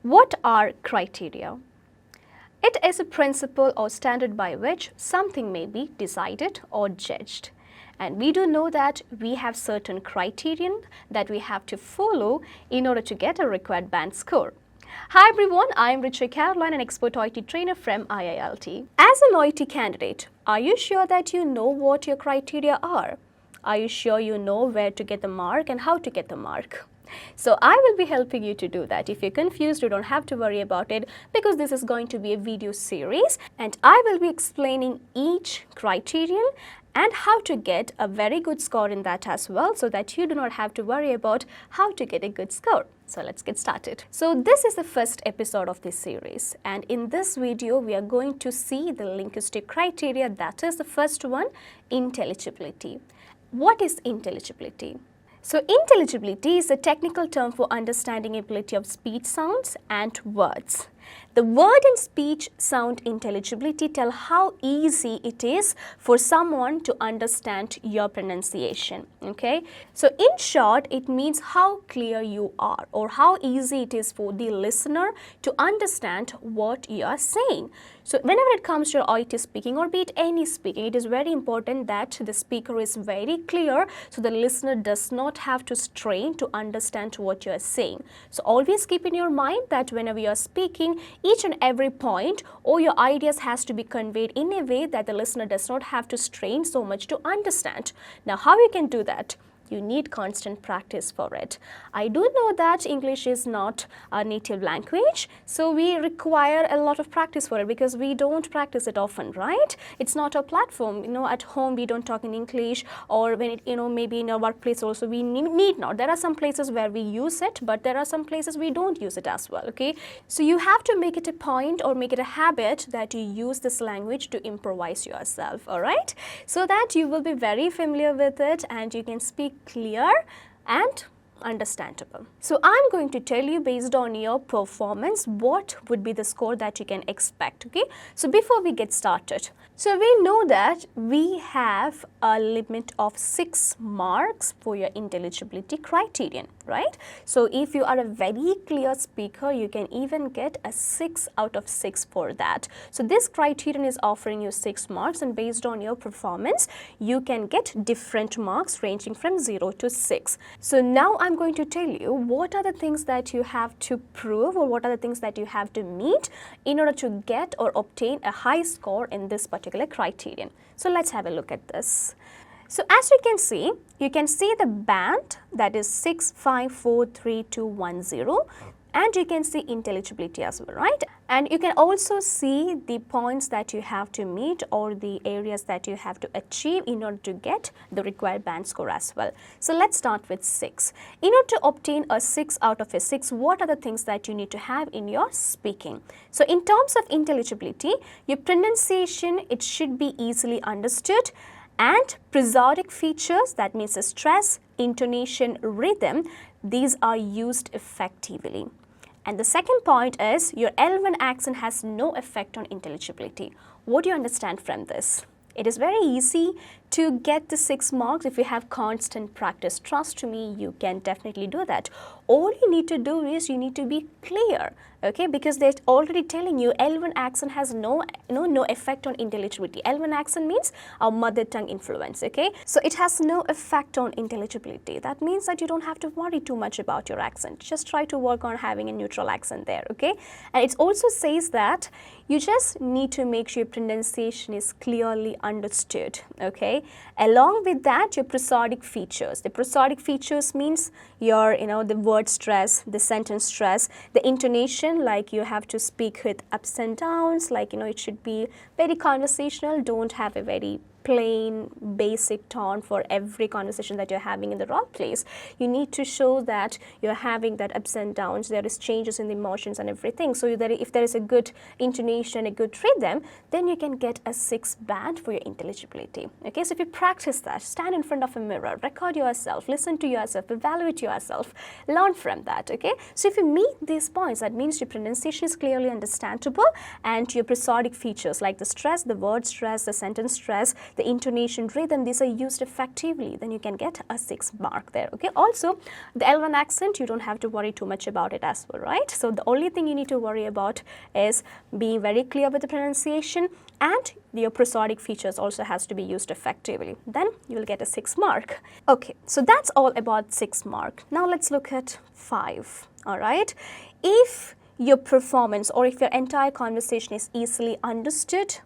What are criteria? It is a principle or standard by which something may be decided or judged. And we do know that we have certain criterion that we have to follow in order to get a required band score. Hi everyone, I am 𝐉tože𝗓𝗏, an expert OET trainer from IILT. As an OET candidate, are you sure that you know what your criteria are? Are you sure you know where to get the mark and how to get the mark? So I will be helping you to do that. If you're confused, you don't have to worry about it because this is going to be a video series and I will be explaining each criterion and how to get a very good score in that as well, so that you do not have to worry about how to get a good score. So let's get started. So this is the first episode of this series, and in this video we are going to see the linguistic criteria. That is the first one, intelligibility. What is intelligibility? So intelligibility is a technical term for understanding ability of speech sounds and words. The word and speech sound intelligibility tell how easy it is for someone to understand your pronunciation, okay? So in short, it means how clear you are or how easy it is for the listener to understand what you are saying. So whenever it comes to your OET speaking or be it any speaking, it is very important that the speaker is very clear so the listener does not have to strain to understand what you are saying. So always keep in your mind that whenever you are speaking, each and every point or your ideas has to be conveyed in a way that the listener does not have to strain so much to understand. Now how you can do that? You need constant practice for it. I do know that English is not a native language, so we require a lot of practice for it because we don't practice it often, right? It's not a platform, at home we don't talk in English, or when it, maybe in our workplace also we need not. There are some places where we use it, but there are some places we don't use it as well, okay? So you have to make it a point or make it a habit that you use this language to improvise yourself, all right? So that you will be very familiar with it and you can speak clear and understandable. So I'm going to tell you based on your performance what would be the score that you can expect, okay? So before we get started, so we know that we have a limit of 6 marks for your intelligibility criterion, right? So if you are a very clear speaker, you can even get a 6 out of 6 for that. So this criterion is offering you 6 marks, and based on your performance, you can get different marks ranging from 0 to 6. So now I'm going to tell you what are the things that you have to prove or what are the things that you have to meet in order to get or obtain a high score in this particular criterion. So let's have a look at this. So as you can see the band that is 6543210, and you can see intelligibility as well, right? And you can also see the points that you have to meet or the areas that you have to achieve in order to get the required band score as well. So let's start with 6. In order to obtain a 6 out of a 6, what are the things that you need to have in your speaking? So in terms of intelligibility, your pronunciation, it should be easily understood, and prosodic features, that means the stress, intonation, rhythm, these are used effectively. And the second point is your L1 accent has no effect on intelligibility. What do you understand from this? It is very easy to get the 6 marks if you have constant practice. Trust me, you can definitely do that. All you need to do is you need to be clear, okay? Because they're already telling you L1 accent has no effect on intelligibility. L1 accent means our mother tongue influence, okay? So it has no effect on intelligibility. That means that you don't have to worry too much about your accent. Just try to work on having a neutral accent there, okay? And it also says that you just need to make sure your pronunciation is clearly understood, okay? Along with that, your prosodic features. The prosodic features means your, the word stress, the sentence stress, the intonation, like you have to speak with ups and downs, like, it should be very conversational, don't have a very plain, basic tone for every conversation that you're having in the workplace. You need to show that you're having that ups and downs, there is changes in the emotions and everything. So that if there is a good intonation, a good rhythm, then you can get a 6 band for your intelligibility. Okay, so if you practice that, stand in front of a mirror, record yourself, listen to yourself, evaluate yourself, learn from that, okay? So if you meet these points, that means your pronunciation is clearly understandable and your prosodic features like the stress, the word stress, the sentence stress, the intonation, rhythm, these are used effectively, then you can get a 6 mark there. Okay. Also, the L1 accent, you don't have to worry too much about it as well, right? So the only thing you need to worry about is being very clear with the pronunciation, and your prosodic features also has to be used effectively. Then you will get a 6 mark. Okay, so that's all about 6 mark. Now let's look at 5. All right. If your performance or if your entire conversation is easily understood,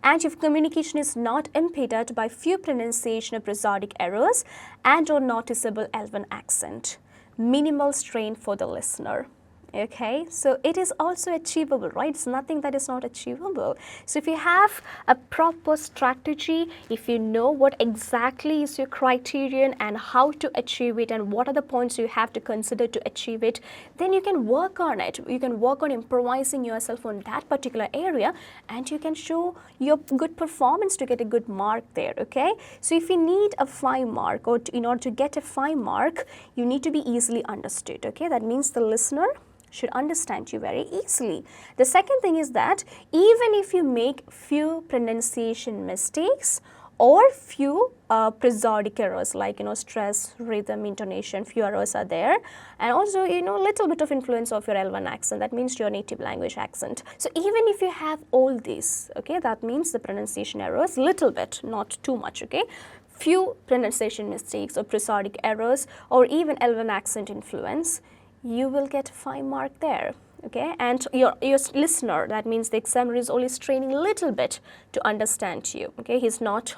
and if communication is not impeded by few pronunciation or prosodic errors and or noticeable L1 accent, minimal strain for the listener. Okay, so it is also achievable, right? It's nothing that is not achievable. So if you have a proper strategy, if you know what exactly is your criterion and how to achieve it and what are the points you have to consider to achieve it, then you can work on it. You can work on improvising yourself on that particular area, and you can show your good performance to get a good mark there. Okay, so if you need a 5 mark, or in order to get a 5 mark, you need to be easily understood. Okay, that means the listener should understand you very easily. The second thing is that even if you make few pronunciation mistakes or few prosodic errors, like stress, rhythm, intonation, few errors are there, and also little bit of influence of your L1 accent, that means your native language accent. So even if you have all this, okay, that means the pronunciation errors little bit, not too much, okay, few pronunciation mistakes or prosodic errors or even L1 accent influence, you will get 5 mark there. Okay, and your listener, that means the examiner is only straining a little bit to understand you. Okay, he's not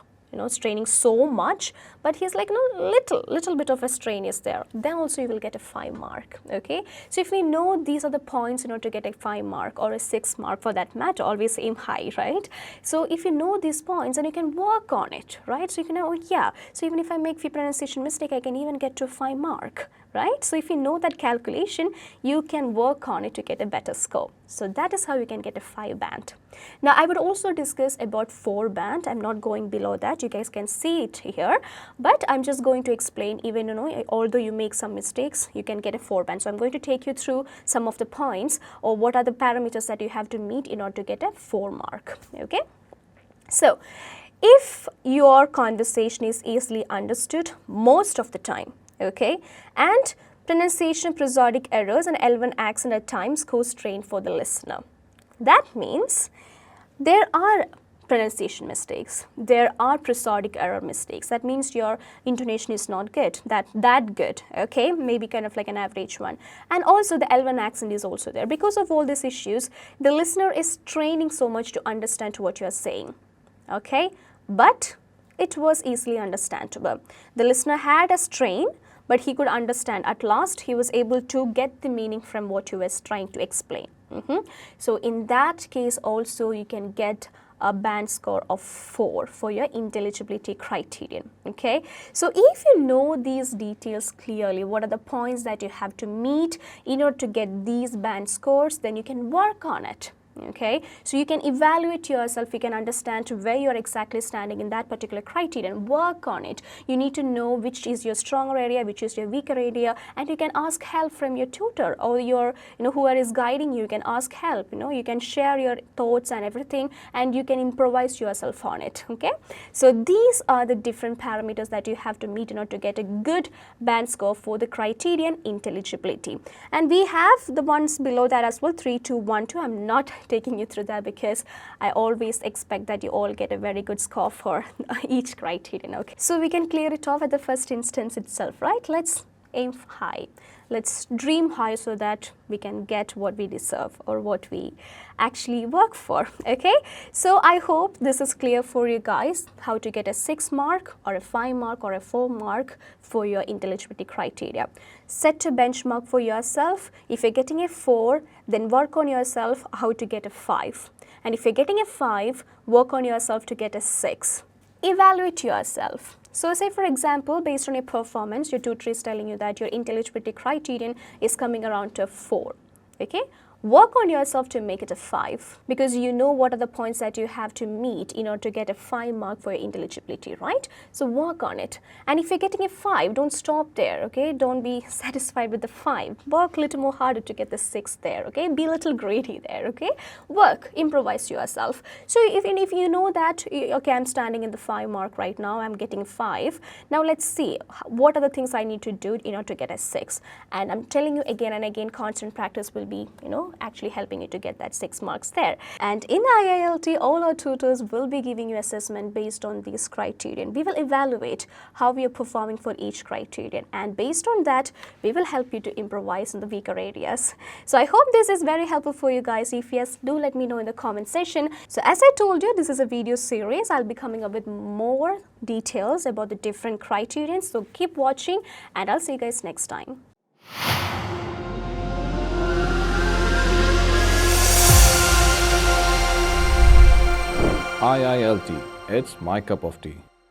straining so much, but he's like little bit of a strain is there, then also you will get a 5 mark. Okay, so if we know these are the points to get a 5 mark or a 6 mark for that matter, always aim high, right? So if you know these points, then you can work on it, right? So you can know, oh yeah, so even if I make few pronunciation mistake, I can even get to a 5 mark, right? So if you know that calculation, you can work on it to get a better score. So that is how you can get a 5 band. Now I would also discuss about 4 band. I'm not going below that, you guys can see it here, but I'm just going to explain, even although you make some mistakes, you can get a 4 band. So I'm going to take you through some of the points or what are the parameters that you have to meet in order to get a 4 mark. Okay, so if your conversation is easily understood most of the time, okay, and pronunciation, prosodic errors and L1 accent at times cause strain for the listener, that means there are pronunciation mistakes, there are prosodic error mistakes, that means your intonation is not good, that good, okay, maybe kind of like an average one, and also the L1 accent is also there. Because of all these issues, the listener is straining so much to understand what you are saying, okay, but it was easily understandable. The listener had a strain, but he could understand. At last, he was able to get the meaning from what you were trying to explain. So in that case also, you can get a band score of 4 for your intelligibility criterion. Okay, so if you know these details clearly, what are the points that you have to meet in order to get these band scores, then you can work on it. Okay, so you can evaluate yourself, you can understand where you're exactly standing in that particular criterion, work on it. You need to know which is your stronger area, which is your weaker area, and you can ask help from your tutor or your, whoever is guiding you, you can ask help, you can share your thoughts and everything, and you can improvise yourself on it. Okay, so these are the different parameters that you have to meet in order to get a good band score for the criterion intelligibility. And we have the ones below that as well, 3, 2, 1, 2. I'm not taking you through that because I always expect that you all get a very good score for each criterion. Okay, so we can clear it off at the first instance itself, right? Let's aim high. Let's dream high so that we can get what we deserve or what we actually work for. Okay, so I hope this is clear for you guys, how to get a 6 mark or a 5 mark or a 4 mark for your intelligibility criteria. Set a benchmark for yourself. If you're getting a 4, then work on yourself how to get a 5. And if you're getting a 5, work on yourself to get a 6. Evaluate yourself. So say for example, based on your performance, your tutor is telling you that your intelligibility criterion is coming around to 4. Okay, work on yourself to make it a 5, because you know what are the points that you have to meet in order to get a 5 mark for your intelligibility, right? So work on it. And if you're getting a 5, don't stop there, okay? Don't be satisfied with the 5. Work a little more harder to get the 6 there, okay? Be a little greedy there, okay? Work, improvise yourself. So even if you know that, okay, I'm standing in the 5 mark right now, I'm getting 5. Now let's see, what are the things I need to do in order to get a 6? And I'm telling you again and again, constant practice will be, actually helping you to get that 6 marks there. And in IILT, all our tutors will be giving you assessment based on these criterion. We will evaluate how we are performing for each criterion, and based on that, we will help you to improvise in the weaker areas. So I hope this is very helpful for you guys. If yes, do let me know in the comment section. So as I told you, this is a video series. I'll be coming up with more details about the different criterions. So keep watching, and I'll see you guys next time. IILT, it's my cup of tea.